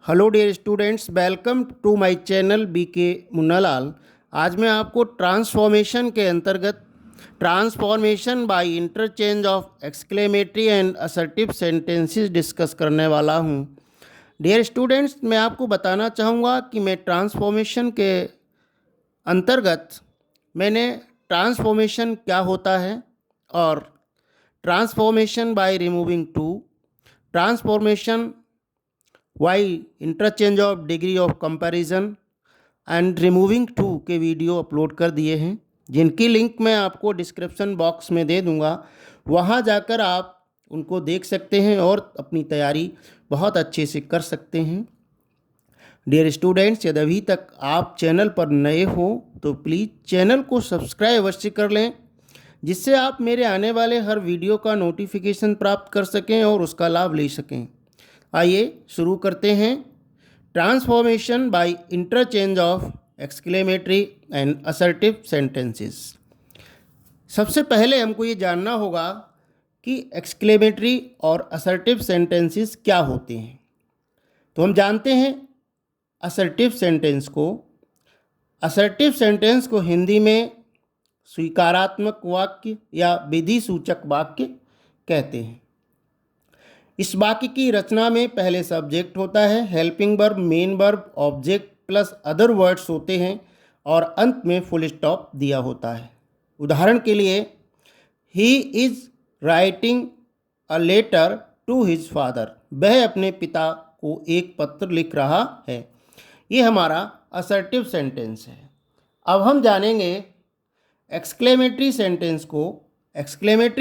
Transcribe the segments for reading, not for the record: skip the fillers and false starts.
Hello dear students, welcome to my channel BK Munnalal. आज मैं आपको ट्रांसफॉर्मेशन के अंतर्गत transformation by interchange of exclamatory and assertive sentences discuss करने वाला हूं। डियर स्टूडेंट्स, मैं आपको बताना चाहूँगा कि मैं ट्रांसफॉर्मेशन के अंतर्गत मैंने ट्रांसफॉर्मेशन क्या होता है और transformation by removing too, transformation by interchange of degree of comparison and removing too के वीडियो अपलोड कर दिए हैं, जिनकी लिंक मैं आपको डिस्क्रिप्शन बॉक्स में दे दूंगा। वहां जाकर आप उनको देख सकते हैं और अपनी तैयारी बहुत अच्छे से कर सकते हैं। डियर स्टूडेंट्स, यदि अभी तक आप चैनल पर नए हो तो प्लीज़ चैनल को सब्सक्राइब अवश्य कर लें, जिससे आप मेरे आने वाले हर वीडियो का नोटिफिकेशन प्राप्त कर सकें और उसका लाभ ले सकें। आइए शुरू करते हैं। Transformation by interchange of exclamatory and assertive sentences. सबसे पहले हमको ये जानना होगा कि एक्सक्लेमेटरी और असर्टिव सेंटेंसेस क्या होते हैं। तो हम जानते हैं असर्टिव सेंटेंस को हिंदी में स्वीकारात्मक वाक्य या विधि सूचक वाक्य कहते हैं। इस वाक्य की रचना में पहले सब्जेक्ट होता है, helping verb, main verb, object plus other words होते हैं और अंत में फुल स्टॉप दिया होता है। उदाहरण के लिए, he is writing a letter to his father, वह अपने पिता को एक पत्र लिख रहा है। ये हमारा असर्टिव सेंटेंस है। अब हम जानेंगे एक्सक्लेमेटरी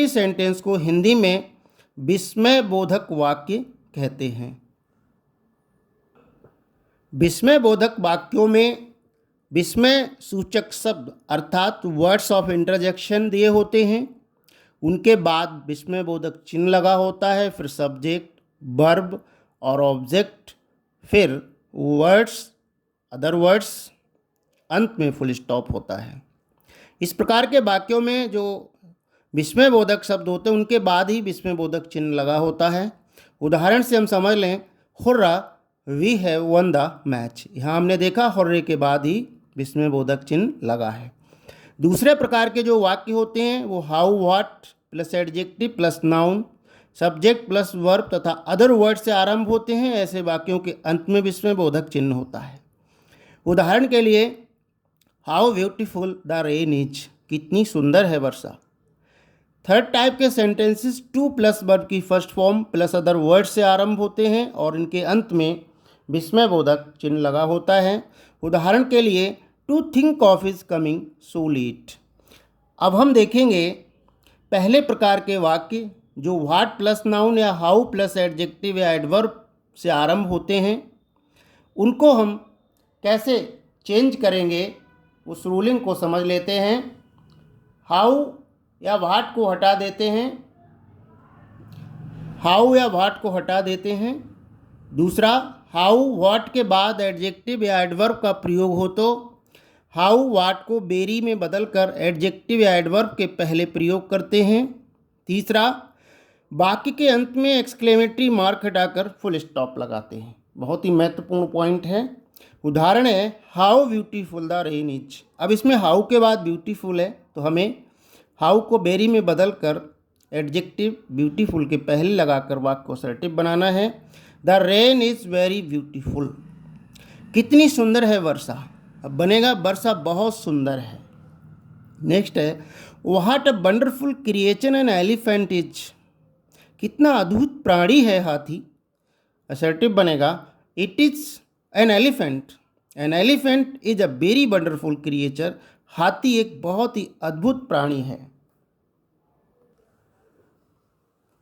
सेंटेंस को हिंदी में विस्मय बोधक वाक्य कहते हैं। विस्मय बोधक वाक्यों में विस्मय सूचक शब्द अर्थात वर्ड्स ऑफ इंटरजेक्शन दिए होते हैं, उनके बाद विस्मय बोधक चिन्ह लगा होता है, फिर सब्जेक्ट, वर्ब और ऑब्जेक्ट, फिर वर्ड्स, अदर वर्ड्स, अंत में फुल स्टॉप होता है। इस प्रकार के वाक्यों में जो विस्मय बोधक शब्द होते हैं उनके बाद ही विस्मय बोधक चिन्ह लगा होता है। उदाहरण से हम समझ लें, hurrah we have won the match. यहाँ हमने देखा हुर्रे के बाद ही विस्मय बोधक चिन्ह लगा है। दूसरे प्रकार के जो वाक्य होते हैं वो how, what plus adjective plus noun, subject plus verb तथा अदर वर्ड से आरंभ होते हैं। ऐसे वाक्यों के अंत में विस्मय बोधक चिन्ह होता है। उदाहरण के लिए, how beautiful the rain is, कितनी सुंदर है वर्षा। थर्ड टाइप के सेंटेंसेस टू प्लस वर्ब की first form plus other word से आरंभ होते हैं और इनके अंत में विस्मय बोधक चिन्ह लगा होता है। उदाहरण के लिए, to think of is coming so late. अब हम देखेंगे पहले प्रकार के वाक्य जो व्हाट प्लस नाउन या हाउ प्लस एडजेक्टिव या एडवर्ब से आरंभ होते हैं, उनको हम कैसे चेंज करेंगे उस रूलिंग को समझ लेते हैं। हाउ या व्हाट को हटा देते हैं। दूसरा, हाउ व्हाट के बाद एडजेक्टिव या एडवर्ब का प्रयोग हो तो हाउ व्हाट को बेरी में बदलकर एडजेक्टिव या एडवर्ब के पहले प्रयोग करते हैं। तीसरा, वाक्य के अंत में एक्सक्लेमेटरी मार्क हटाकर फुल स्टॉप लगाते हैं। बहुत ही महत्वपूर्ण पॉइंट है। उदाहरण है, how beautiful the rain is. अब इसमें हाउ के बाद ब्यूटीफुल है तो हमें हाउ को बेरी में बदलकर एडजेक्टिव ब्यूटीफुल के पहले लगाकर वाक्य को असर्टिव बनाना है। The rain is very beautiful, कितनी सुंदर है वर्षा। अब बनेगा वर्षा बहुत सुंदर है। नेक्स्ट है, what a wonderful creature an elephant is, कितना अद्भुत प्राणी है हाथी। असर्टिव बनेगा, it is an elephant is a very wonderful creature, हाथी एक बहुत ही अद्भुत प्राणी है।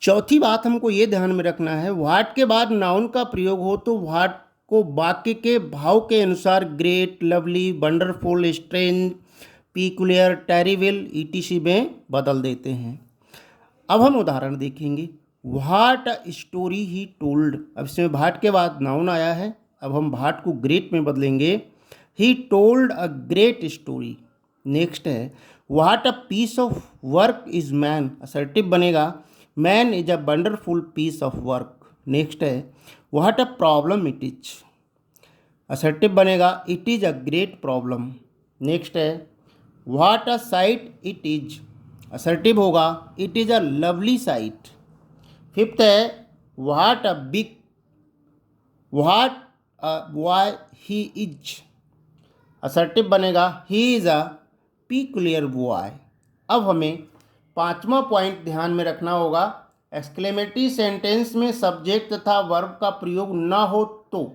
चौथी बात हमको ये ध्यान में रखना है, व्हाट के बाद नाउन का प्रयोग हो तो व्हाट को वाक्य के भाव के अनुसार great, lovely, wonderful, strange, peculiar, terrible etc में बदल देते हैं। अब हम उदाहरण देखेंगे। What a story he told. अब इसमें व्हाट के बाद नाउन आया है, अब हम व्हाट को ग्रेट में बदलेंगे। He told a great story. Next है, what a piece of work is man. Assertive बनेगा, man is a wonderful piece of work. Next है, what a problem it is. Assertive बनेगा it is a great problem. Next है what a sight it is, assertive होगा it is a lovely sight. Fifth है what a big, what a boy he is, assertive बनेगा he is a पीकुलियर boy. अब हमें पांचवा point ध्यान में रखना होगा, एक्सक्लेमेटरी सेंटेंस में सब्जेक्ट तथा वर्ब का प्रयोग ना हो तो,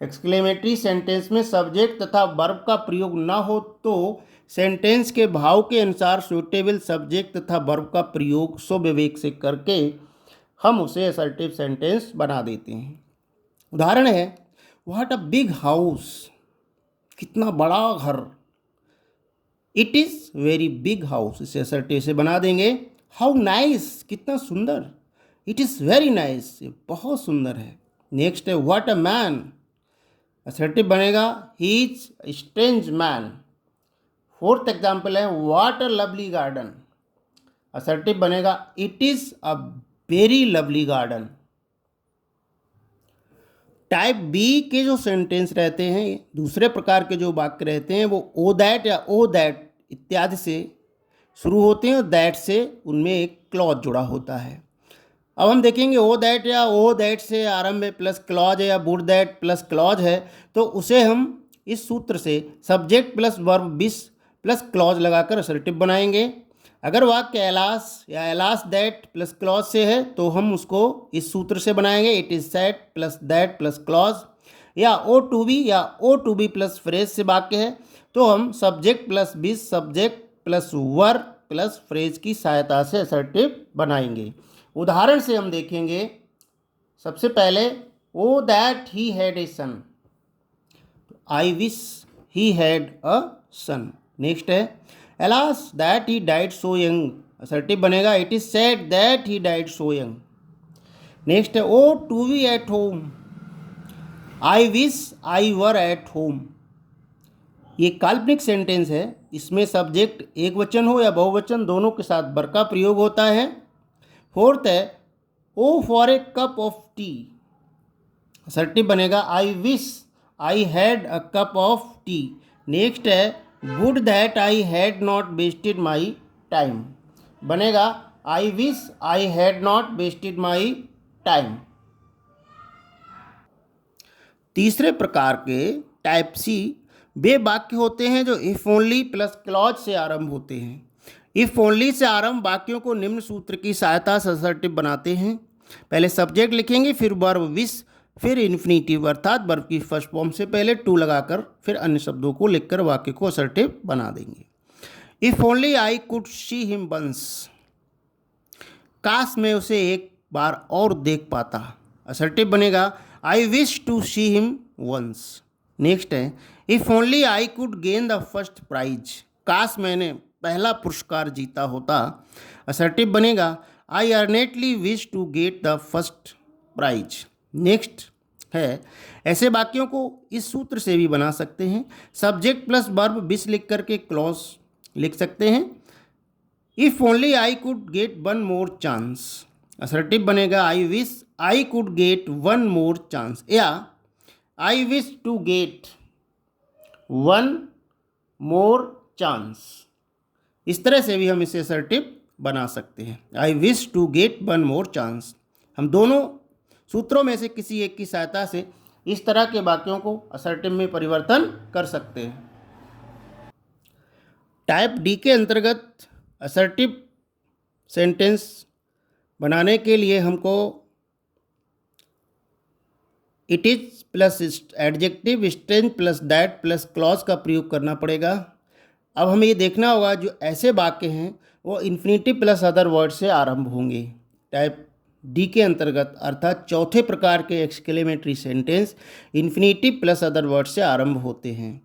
एक्सक्लेमेटरी सेंटेंस में सब्जेक्ट तथा वर्ब का प्रयोग ना हो तो सेंटेंस के भाव के अनुसार सूटेबल सब्जेक्ट तथा वर्ब का प्रयोग स्वविवेक से करके हम उसे असर्टिव सेंटेंस बना देते हैं। उदाहरण है व्हाट अ बिग हाउस, कितना बड़ा घर। It is very big house, इसे असर्टिव से बना देंगे। हाउ नाइस, कितना सुंदर। इट इज़ वेरी नाइस, ये बहुत सुंदर है। नेक्स्ट है व्हाट अ मैन, असर्टिव बनेगा he is strange man. Fourth example है what a lovely garden, assertive बनेगा it is a very lovely garden. Type B के जो सेंटेंस रहते हैं, दूसरे प्रकार के जो वाक्य रहते हैं, वो ओ दैट या ओ दैट इत्यादि से शुरू होते हैं और दैट से उनमें एक क्लॉज जुड़ा होता है। अब हम देखेंगे ओ दैट या ओ दैट से आरंभ है प्लस क्लॉज है या वुड दैट प्लस क्लॉज है, तो उसे हम इस सूत्र से सब्जेक्ट प्लस वर्ब बिस प्लस क्लॉज लगाकर असर्टिव बनाएंगे। अगर वाक्य एलास या एलास दैट प्लस क्लॉज से है तो हम उसको इस सूत्र से बनाएंगे, it is sad plus that plus clause. या ओ टू बी या oh to be plus phrase से वाक्य है तो हम subject plus wish subject plus verb plus phrase की सहायता से असर्टिव बनाएंगे। उदाहरण से हम देखेंगे, सबसे पहले O that he had a son, I wish he had a son. Next है alas that he died so young, assertive बनेगा it is sad that he died so young. Next है O to be at home, I wish I were at home. ये काल्पनिक sentence है, इसमें subject एक वचन हो या बहुवचन दोनों के साथ वर का प्रयोग होता है। फोर्थ है O for a cup of tea, assertive बनेगा I wish I had a cup of tea. Next है good that I had not wasted my time, बनेगा I wish I had not wasted my time. तीसरे प्रकार के type सी वे वाक्य होते हैं जो इफ ओनली प्लस क्लॉज से आरंभ होते हैं। इफ ओनली से आरंभ वाक्यों को निम्न सूत्र की सहायता से असर्टिव बनाते हैं। पहले सब्जेक्ट लिखेंगे, फिर वर्ब विश, फिर इन्फिनेटिव अर्थात वर्ब की फर्स्ट फॉर्म से पहले टू लगाकर फिर अन्य शब्दों को लिखकर वाक्य को असर्टिव बना देंगे। If only I could see him once, काश मैं उसे एक बार और देख पाता, असर्टिव बनेगा I wish to see him once. Next है if only I could gain the first prize, काश मैंने पहला पुरस्कार जीता होता, असर्टिव बनेगा I earnestly wish to get the first prize. Next है ऐसे वाक्यों को इस सूत्र से भी बना सकते हैं, सब्जेक्ट प्लस वर्ब बिस लिख करके क्लॉज लिख सकते हैं। If only I could get one more chance, assertive बनेगा I wish I could get one more chance या I wish to get one more chance. इस तरह से भी हम इसे असर्टिव बना सकते हैं, I wish to get one more chance. हम दोनों सूत्रों में से किसी एक की सहायता से इस तरह के वाक्यों को असर्टिव में परिवर्तन कर सकते हैं। टाइप डी के अंतर्गत असर्टिव सेंटेंस बनाने के लिए हमको it is plus adjective strange plus that plus clause का प्रयोग करना पड़ेगा। अब हमें ये देखना होगा जो ऐसे वाक्य हैं वो इन्फिनेटिव प्लस अदर वर्ड से आरंभ होंगे। टाइप डी के अंतर्गत अर्थात चौथे प्रकार के exclamatory sentence infinitive plus other word से आरंभ होते हैं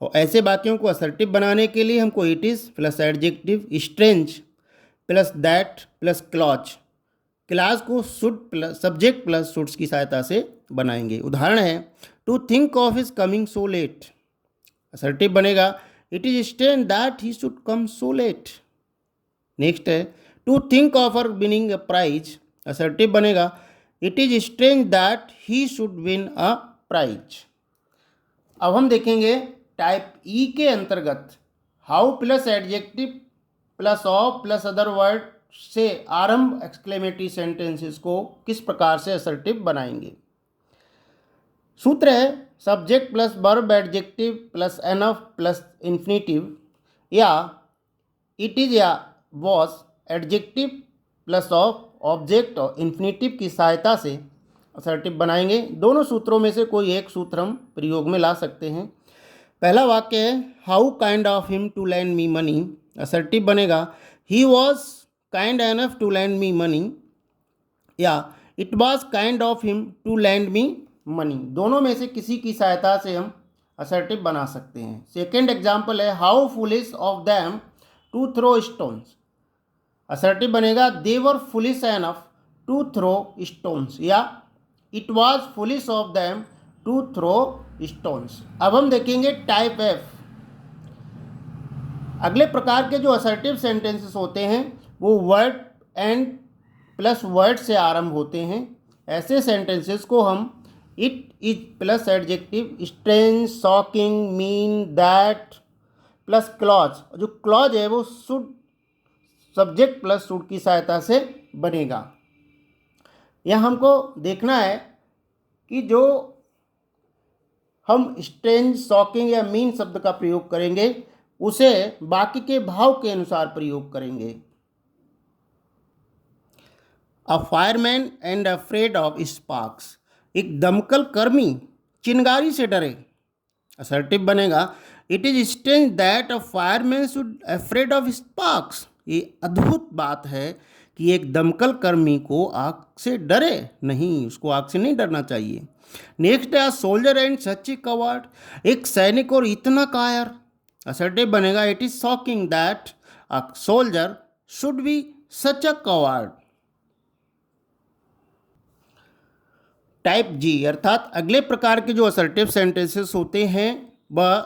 और ऐसे वाक्यों को असर्टिव बनाने के लिए हमको it is plus adjective strange plus that plus clause, class को should plus subject plus shoulds की सहायता से बनाएंगे। उदाहरण है to think of is coming so late, assertive बनेगा it is strange that he should come so late. Next है to think of her winning a prize, assertive बनेगा it is strange that he should win a prize. अब हम देखेंगे type E के अंतर्गत how plus adjective plus of plus other word से आरंभ exclamatory sentences को किस प्रकार से असर्टिव बनाएंगे। सूत्र है subject plus verb adjective plus enough plus infinitive या इट इज या was adjective plus of object और इन्फिनेटिव की सहायता से असर्टिव बनाएंगे। दोनों सूत्रों में से कोई एक सूत्र हम प्रयोग में ला सकते हैं। पहला वाक्य है how kind of him to lend me money. Assertive बनेगा he was kind enough to lend me money या it was kind of him to lend me money. दोनों में से किसी की सहायता से हम असर्टिव बना सकते हैं। सेकेंड एग्जाम्पल है how foolish of them to throw stones. Assertive बनेगा they were foolish enough to throw stones या it was foolish of them to throw stones. अब हम देखेंगे टाइप एफ। अगले प्रकार के जो असर्टिव सेंटेंसेस होते हैं वो वर्ड एंड प्लस वर्ड से आरंभ होते हैं। ऐसे सेंटेंसेस को हम it is plus adjective strange shocking mean that plus clause. जो क्लॉज है वो शुड सब्जेक्ट प्लस शुड की सहायता से बनेगा। यह हमको देखना है कि जो हम स्ट्रेंज शॉकिंग या मीन शब्द का प्रयोग करेंगे उसे बाकी के भाव के अनुसार प्रयोग करेंगे। A fireman and afraid of sparks. एक दमकल कर्मी चिंगारी से डरे। असर्टिव बनेगा it is strange that a fireman should afraid of sparks. ये अद्भुत बात है कि एक दमकल कर्मी को आग से डरे नहीं, उसको आग से नहीं डरना चाहिए। नेक्स्ट है soldier and such a coward. एक सैनिक और इतना कायर। असर्टिव बनेगा it is shocking that a soldier should be such a coward. Type G अर्थात अगले प्रकार के जो असर्टिव सेंटेंसेस होते हैं वह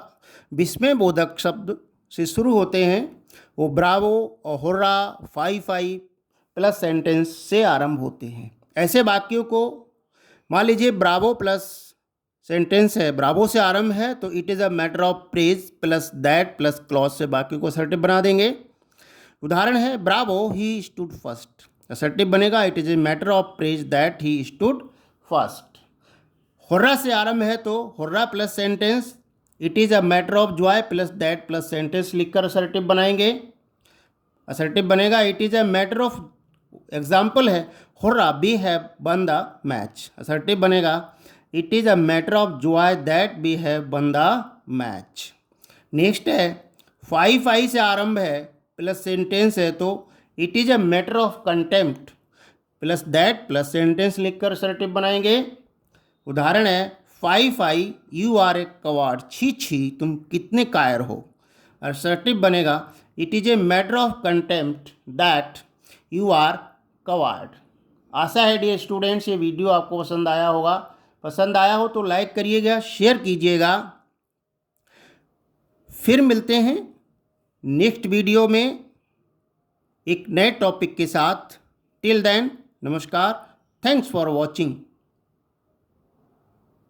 विस्मयबोधक शब्द से शुरू होते हैं। वो ब्रावो और hurrah fie fie plus sentence से आरंभ होते हैं। ऐसे वाक्यों को मान लीजिए ब्रावो प्लस सेंटेंस है, ब्रावो से आरंभ है तो it is a matter of praise plus that plus clause से वाक्यों को असर्टिव बना देंगे। उदाहरण है bravo he stood first. Assertive बनेगा it is a matter of praise that he stood first. Hurrah से आरंभ है तो hurrah plus sentence it is a matter of joy plus that plus sentence लिखकर असर्टिव बनाएंगे। असर्टिव बनेगा it is a matter of example है hurrah we have won the match. Assertive बनेगा it is a matter of joy that we have won the match. Next है fie fie से आरंभ है plus sentence है तो it is a matter of contempt plus that plus sentence लिखकर assertive बनाएंगे। उदाहरण है fie fie you are a coward. छी छी तुम कितने कायर हो। असर्टिव बनेगा it is a matter of contempt that you are coward. आशा है डियर स्टूडेंट्स ये वीडियो आपको पसंद आया होगा। पसंद आया हो तो लाइक करिएगा, शेयर कीजिएगा। फिर मिलते हैं नेक्स्ट वीडियो में एक नए टॉपिक के साथ। टिल देन नमस्कार, थैंक्स फॉर वॉचिंग।